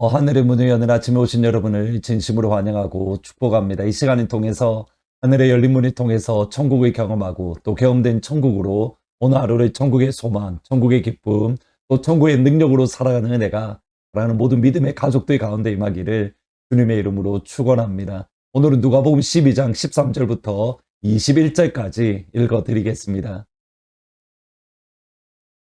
하늘의 문을 여는 아침에 오신 여러분을 진심으로 환영하고 축복합니다. 이 시간을 통해서 하늘의 열린 문을 통해서 천국을 경험하고 또 경험된 천국으로 오늘 하루를 천국의 소망, 천국의 기쁨, 또 천국의 능력으로 살아가는 은혜가 사랑하는 모든 믿음의 가족들 가운데 임하기를 주님의 이름으로 축원합니다. 오늘은 누가복음 12장 13절부터 21절까지 읽어드리겠습니다.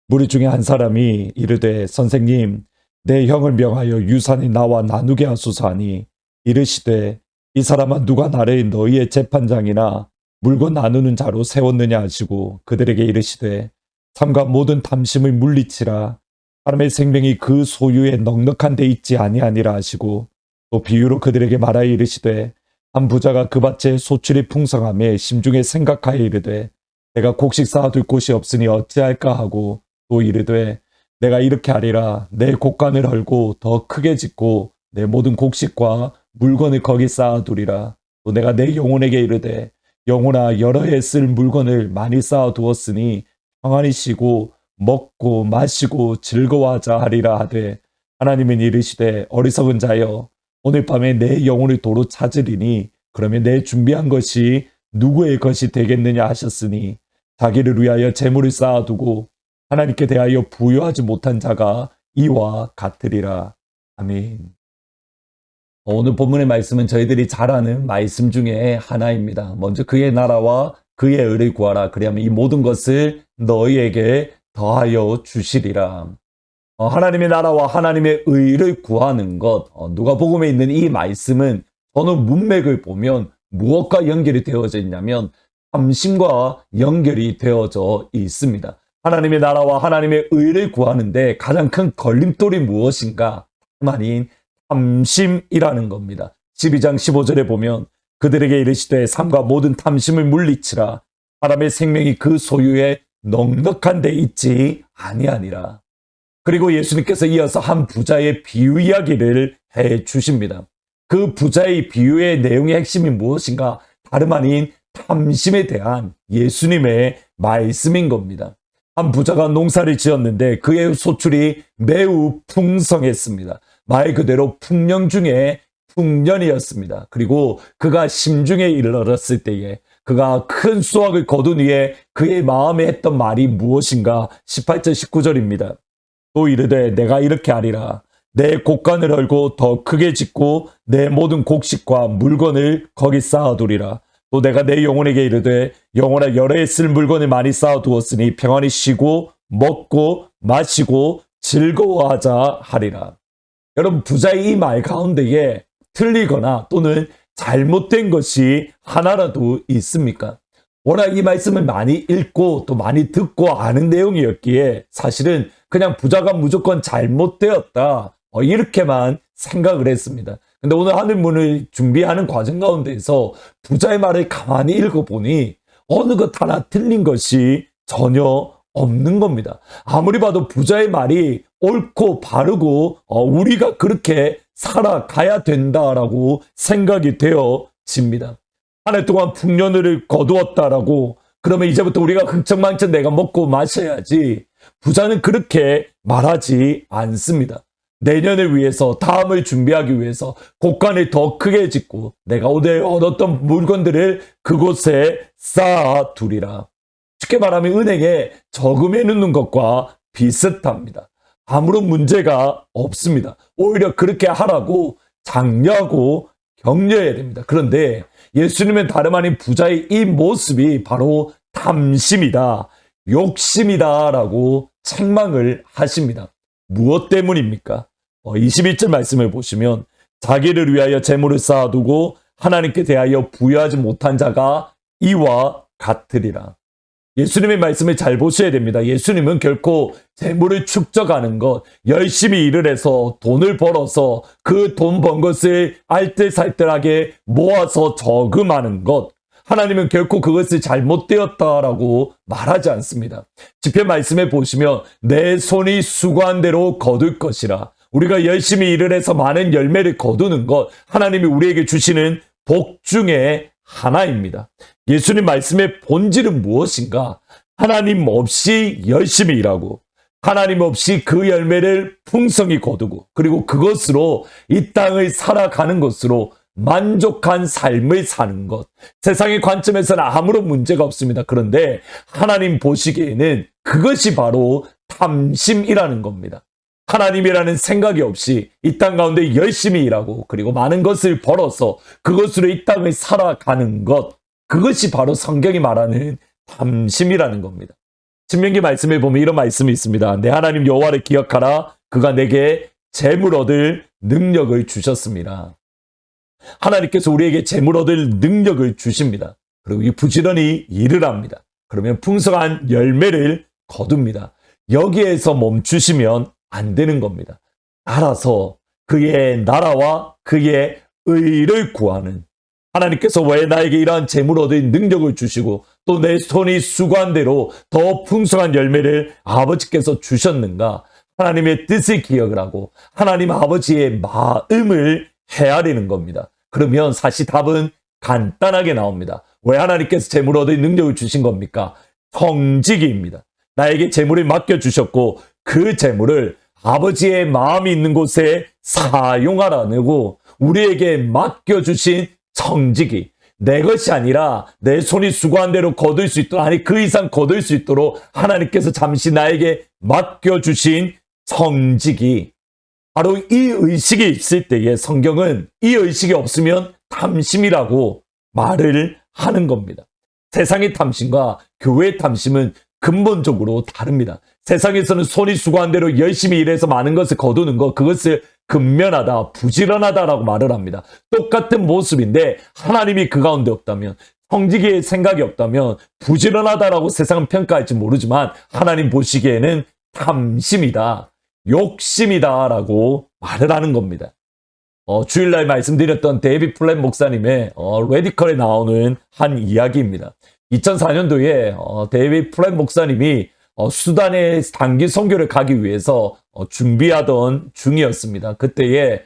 무리 중에 한 사람이 이르되 선생님 내 형을 명하여 유산이 나와 나누게 하소서 하니 이르시되 이 사람은 누가 나를 너희의 재판장이나 물건 나누는 자로 세웠느냐 하시고 그들에게 이르시되 삼가 모든 탐심을 물리치라 사람의 생명이 그 소유에 넉넉한 데 있지 아니하니라 하시고 또 비유로 그들에게 말하여 이르시되 한 부자가 그 밭에 소출이 풍성함에 심중에 생각하여 이르되 내가 곡식 쌓아둘 곳이 없으니 어찌할까 하고 또 이르되 내가 이렇게 하리라 내 곡간을 헐고 더 크게 짓고 내 모든 곡식과 물건을 거기 쌓아두리라. 또 내가 내 영혼에게 이르되 영혼아 여러 해 쓸 물건을 많이 쌓아두었으니 평안히 쉬고 먹고 마시고 즐거워하자 하리라 하되 하나님은 이르시되 어리석은 자여 오늘 밤에 내 영혼을 도로 찾으리니 그러면 내 준비한 것이 누구의 것이 되겠느냐 하셨으니 자기를 위하여 재물을 쌓아두고 하나님께 대하여 부여하지 못한 자가 이와 같으리라. 아멘. 오늘 본문의 말씀은 저희들이 잘 아는 말씀 중에 하나입니다. 먼저 그의 나라와 그의 의를 구하라. 그리하면 이 모든 것을 너희에게 더하여 주시리라. 하나님의 나라와 하나님의 의를 구하는 것. 누가복음에 있는 이 말씀은 어느 문맥을 보면 무엇과 연결이 되어져 있냐면 탐심과 연결이 되어져 있습니다. 하나님의 나라와 하나님의 의를 구하는데 가장 큰 걸림돌이 무엇인가? 아닌 탐심이라는 겁니다. 12장 15절에 보면 그들에게 이르시되 삼가 모든 탐심을 물리치라 사람의 생명이 그 소유에 넉넉한 데 있지 아니하니라. 그리고 예수님께서 이어서 한 부자의 비유 이야기를 해 주십니다. 그 부자의 비유의 내용의 핵심이 무엇인가? 다름 아닌 탐심에 대한 예수님의 말씀인 겁니다. 한 부자가 농사를 지었는데 그의 소출이 매우 풍성했습니다. 말 그대로 풍년 중에 풍년이었습니다. 그리고 그가 심중에 이르렀을 때에 그가 큰 수확을 거둔 후에 그의 마음에 했던 말이 무엇인가? 18절 19절입니다. 또 이르되 내가 이렇게 하리라 내 곡간을 헐고 더 크게 짓고 내 모든 곡식과 물건을 거기 쌓아두리라. 또 내가 내 영혼에게 이르되 영혼아 여러 해 쓸 물건을 많이 쌓아두었으니 평안히 쉬고 먹고 마시고 즐거워하자 하리라. 여러분 부자의 이 말 가운데에 틀리거나 또는 잘못된 것이 하나라도 있습니까? 워낙 이 말씀을 많이 읽고 또 많이 듣고 아는 내용이었기에 사실은 그냥 부자가 무조건 잘못되었다 이렇게만 생각을 했습니다. 근데 오늘 하늘문을 준비하는 과정 가운데에서 부자의 말을 가만히 읽어보니 어느 것 하나 틀린 것이 전혀 없는 겁니다. 아무리 봐도 부자의 말이 옳고 바르고 우리가 그렇게 살아가야 된다라고 생각이 되어집니다. 한 해 동안 풍년을 거두었다라고 그러면 이제부터 우리가 흥청망청 내가 먹고 마셔야지. 부자는 그렇게 말하지 않습니다. 내년을 위해서 다음을 준비하기 위해서 곡간을 더 크게 짓고 내가 오늘 얻었던 물건들을 그곳에 쌓아두리라. 쉽게 말하면 은행에 저금해 놓는 것과 비슷합니다. 아무런 문제가 없습니다. 오히려 그렇게 하라고 장려하고 격려해야 됩니다. 그런데 예수님은 다름 아닌 부자의 이 모습이 바로 탐심이다, 욕심이다라고 책망을 하십니다. 무엇 때문입니까? 21절 말씀을 보시면 자기를 위하여 재물을 쌓아두고 하나님께 대하여 부여하지 못한 자가 이와 같으리라. 예수님의 말씀을 잘 보셔야 됩니다. 예수님은 결코 재물을 축적하는 것, 열심히 일을 해서 돈을 벌어서 그 돈 번 것을 알뜰살뜰하게 모아서 저금하는 것, 하나님은 결코 그것을 잘못되었다라고 말하지 않습니다. 시편 말씀에 보시면 내 손이 수고한 대로 거둘 것이라. 우리가 열심히 일을 해서 많은 열매를 거두는 것, 하나님이 우리에게 주시는 복 중에 하나입니다. 예수님 말씀의 본질은 무엇인가? 하나님 없이 열심히 일하고 하나님 없이 그 열매를 풍성히 거두고 그리고 그것으로 이 땅을 살아가는 것으로 만족한 삶을 사는 것. 세상의 관점에서는 아무런 문제가 없습니다. 그런데 하나님 보시기에는 그것이 바로 탐심이라는 겁니다. 하나님이라는 생각이 없이 이 땅 가운데 열심히 일하고 그리고 많은 것을 벌어서 그것으로 이 땅을 살아가는 것. 그것이 바로 성경이 말하는 탐심이라는 겁니다. 신명기 말씀에 보면 이런 말씀이 있습니다. 내 하나님 여호와를 기억하라. 그가 내게 재물 얻을 능력을 주셨습니다. 하나님께서 우리에게 재물 얻을 능력을 주십니다. 그리고 이 부지런히 일을 합니다. 그러면 풍성한 열매를 거둡니다. 여기에서 멈추시면 안 되는 겁니다. 알아서 그의 나라와 그의 의를 구하는 하나님께서 왜 나에게 이러한 재물 얻을 능력을 주시고 또 내 손이 수고한 대로 더 풍성한 열매를 아버지께서 주셨는가? 하나님의 뜻을 기억을 하고 하나님 아버지의 마음을 헤아리는 겁니다. 그러면 사실 답은 간단하게 나옵니다. 왜 하나님께서 재물 얻을 능력을 주신 겁니까? 성직입니다. 나에게 재물을 맡겨주셨고 그 재물을 아버지의 마음이 있는 곳에 사용하라고 우리에게 맡겨주신 성직이 내 것이 아니라 내 손이 수고한 대로 거둘 수 있도록 아니 그 이상 거둘 수 있도록 하나님께서 잠시 나에게 맡겨주신 성직이 바로 이 의식이 있을 때에 성경은 이 의식이 없으면 탐심이라고 말을 하는 겁니다. 세상의 탐심과 교회의 탐심은 근본적으로 다릅니다. 세상에서는 손이 수고한 대로 열심히 일해서 많은 것을 거두는 것, 그것을 근면하다, 부지런하다라고 말을 합니다. 똑같은 모습인데 하나님이 그 가운데 없다면, 성직의 생각이 없다면 부지런하다라고 세상은 평가할지 모르지만 하나님 보시기에는 탐심이다, 욕심이다라고 말을 하는 겁니다. 주일날 말씀드렸던 데이비드 플랫 목사님의 레디컬에 나오는 한 이야기입니다. 2004년도에 데이비드 플랫 목사님이 수단에 단기 선교를 가기 위해서 준비하던 중이었습니다. 그때에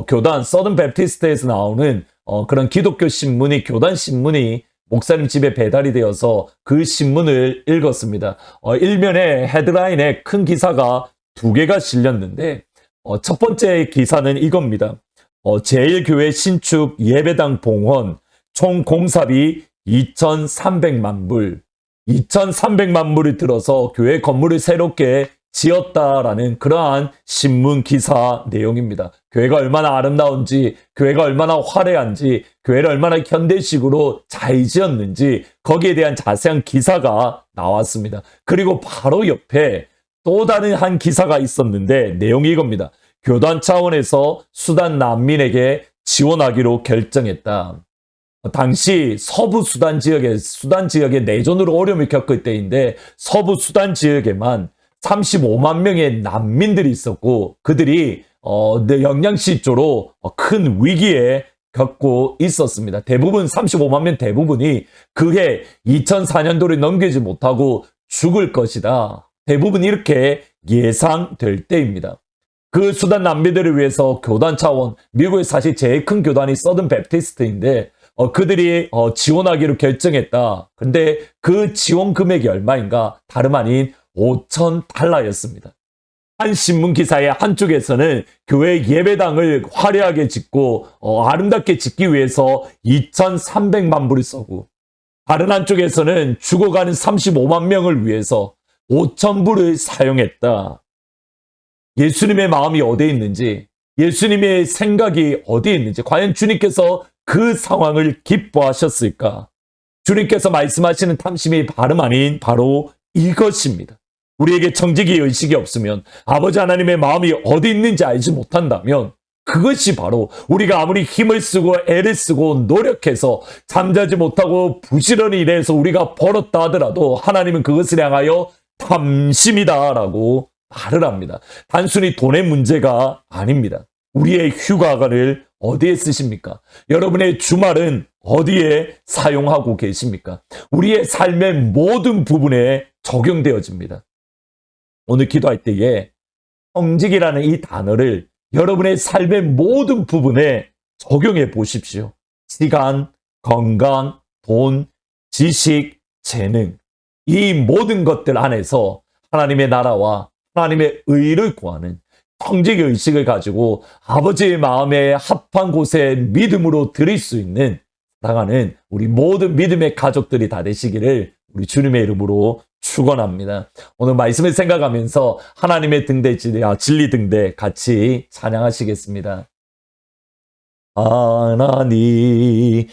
교단 서든 베프티스트에서 나오는 그런 기독교 신문이 교단 신문이 목사님 집에 배달이 되어서 그 신문을 읽었습니다. 일면에 헤드라인에 큰 기사가 2개가 실렸는데 첫 번째 기사는 이겁니다. 제1교회 신축 예배당 봉헌 총 공사비 2,300만 불, 2,300만 불을 들어서 교회 건물을 새롭게 지었다라는 그러한 신문 기사 내용입니다. 교회가 얼마나 아름다운지, 교회가 얼마나 화려한지, 교회를 얼마나 현대식으로 잘 지었는지 거기에 대한 자세한 기사가 나왔습니다. 그리고 바로 옆에 또 다른 한 기사가 있었는데 내용이 이겁니다. 교단 차원에서 수단 난민에게 지원하기로 결정했다. 당시 서부 수단 지역에 내전으로 어려움을 겪을 때인데 서부 수단 지역에만 35만 명의 난민들이 있었고 그들이 영양실조로 큰 위기에 겪고 있었습니다. 대부분 35만 명 대부분이 그해 2004년도를 넘기지 못하고 죽을 것이다. 대부분 이렇게 예상될 때입니다. 그 수단 난민들을 위해서 교단 차원, 미국의 사실 제일 큰 교단이 서든 베프티스트인데 그들이 지원하기로 결정했다. 근데 그 지원 금액이 얼마인가? 다름 아닌 5,000달러였습니다. 한 신문 기사의 한쪽에서는 교회 예배당을 화려하게 짓고 아름답게 짓기 위해서 2,300만 불을 쓰고 다른 한쪽에서는 죽어가는 35만 명을 위해서 5,000불을 사용했다. 예수님의 마음이 어디에 있는지, 예수님의 생각이 어디에 있는지, 과연 주님께서 그 상황을 기뻐하셨을까? 주님께서 말씀하시는 탐심이 다름 아닌 바로 이것입니다. 우리에게 정직의 의식이 없으면, 아버지 하나님의 마음이 어디 있는지 알지 못한다면 그것이 바로 우리가 아무리 힘을 쓰고 애를 쓰고 노력해서 잠자지 못하고 부지런히 일해서 우리가 벌었다 하더라도 하나님은 그것을 향하여 탐심이다라고 말을 합니다. 단순히 돈의 문제가 아닙니다. 우리의 휴가를 어디에 쓰십니까? 여러분의 주말은 어디에 사용하고 계십니까? 우리의 삶의 모든 부분에 적용되어집니다. 오늘 기도할 때에 성직이라는 이 단어를 여러분의 삶의 모든 부분에 적용해 보십시오. 시간, 건강, 돈, 지식, 재능 이 모든 것들 안에서 하나님의 나라와 하나님의 의를 구하는 청지기 의식을 가지고 아버지의 마음에 합한 곳에 믿음으로 드릴 수 있는 사랑하는 우리 모든 믿음의 가족들이 다 되시기를 우리 주님의 이름으로 축원합니다. 오늘 말씀을 생각하면서 하나님의 등대 진리 등대 같이 찬양하시겠습니다. 하나님의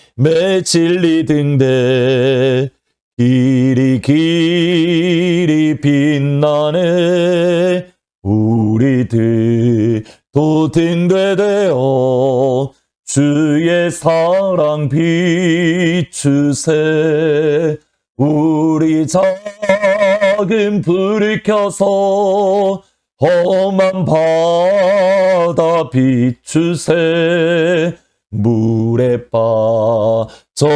진리 등대 길이 길이 빛나네 우리들도 등대되어 주의 사랑 비추세 우리 작은 불을 켜서 험한 바다 비추세 물에 빠져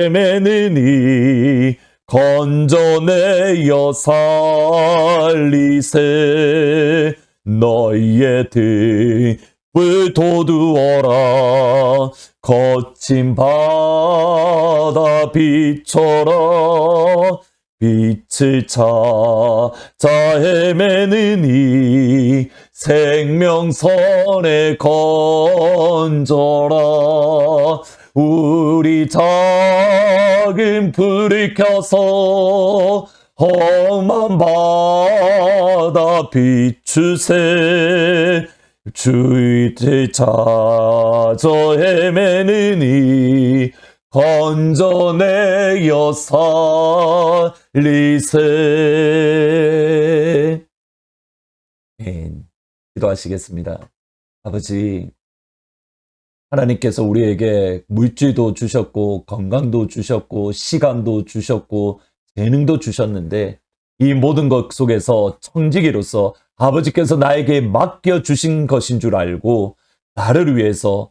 헤매는 이 건져내어 살리세 너희의 등불 돋우어라 거친 바다 비춰라 빛을 찾아 헤매는 이 생명선에 건져라 우리 작은 불을 켜서 험한 바다 비추세 주의를 찾아 헤매는 이 건져내어 살리세. 기도하시겠습니다. 아버지, 하나님께서 우리에게 물질도 주셨고 건강도 주셨고 시간도 주셨고 재능도 주셨는데 이 모든 것 속에서 청지기로서 아버지께서 나에게 맡겨주신 것인 줄 알고 나를 위해서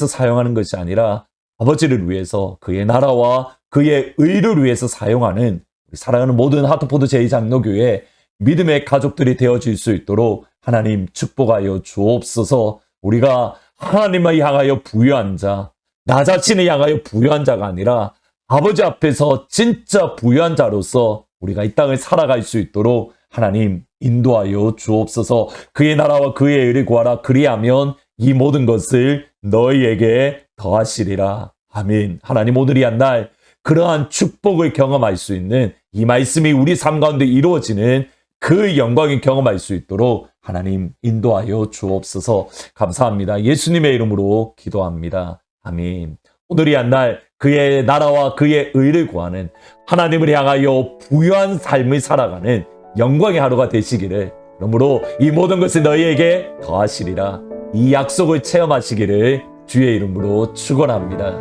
사용하는 것이 아니라 아버지를 위해서 그의 나라와 그의 의를 위해서 사용하는 사랑하는 모든 하트포드 제2장로교회 믿음의 가족들이 되어질 수 있도록 하나님 축복하여 주옵소서. 우리가 하나님을 향하여 부유한 자, 나 자신을 향하여 부유한 자가 아니라 아버지 앞에서 진짜 부유한 자로서 우리가 이 땅을 살아갈 수 있도록 하나님 인도하여 주옵소서. 그의 나라와 그의 의를 구하라. 그리하면 이 모든 것을 너희에게 더하시리라. 아멘. 하나님 오늘이 한 날 그러한 축복을 경험할 수 있는 이 말씀이 우리 삶 가운데 이루어지는 그 영광을 경험할 수 있도록 하나님 인도하여 주옵소서. 감사합니다. 예수님의 이름으로 기도합니다. 아멘. 오늘이 한 날 그의 나라와 그의 의를 구하는 하나님을 향하여 부유한 삶을 살아가는 영광의 하루가 되시기를, 그러므로 이 모든 것을 너희에게 더하시리라. 이 약속을 체험하시기를 주의 이름으로 축원합니다.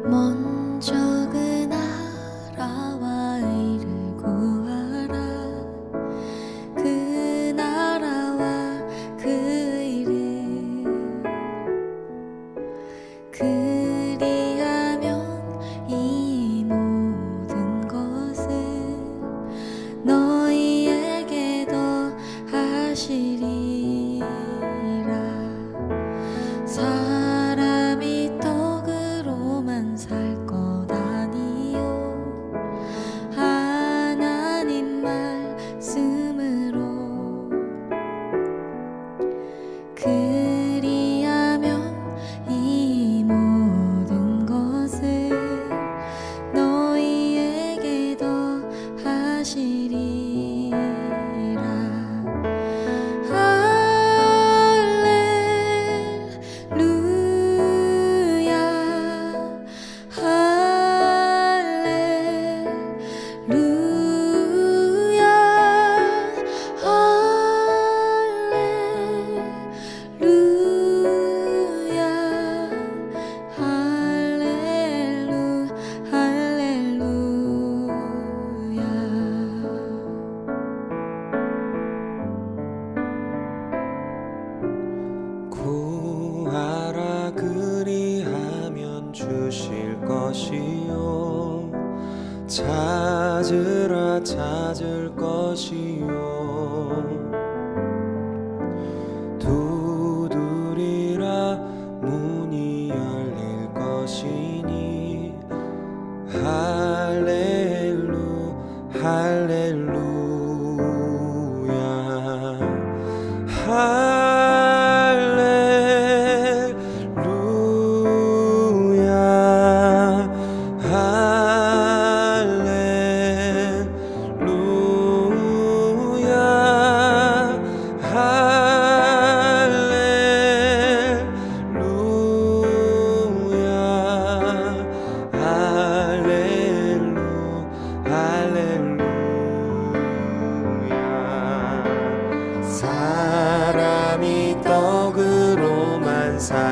먼저 그 나라와 의를 구하라. 그 나라와 그 의를 그리하면 이 모든 것을 너희에게 더하시리라. 사람이 떡으로만 살 것 아니요 하나님 말씀으로 그리하면 이 모든 것을 너희에게 더하시리라. 구하라 그리하면 주실 것이요 찾으라 찾을 것이요 두드리라 문이 열릴 것이니 할렐루 할렐루야.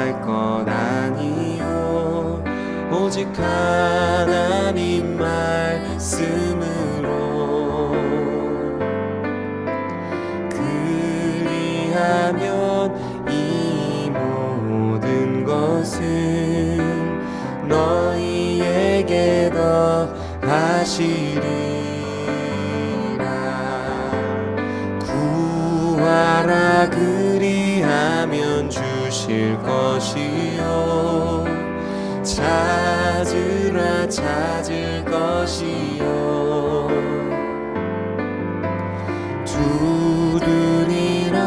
살 것 아니요 오직 하나님 말씀으로 그리하면 이 모든 것을 너희에게 더하시리라 구하라 그리하면 주실 것이요 찾으라 찾을 것이요 두드리라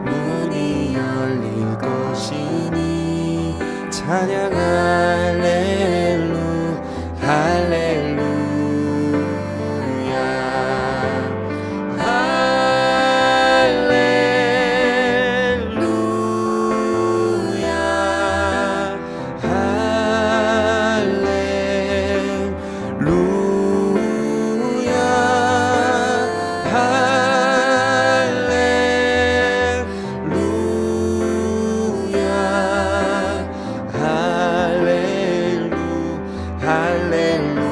문이 열릴 것이니 찬양 할렐루 할렐루야 할렐루야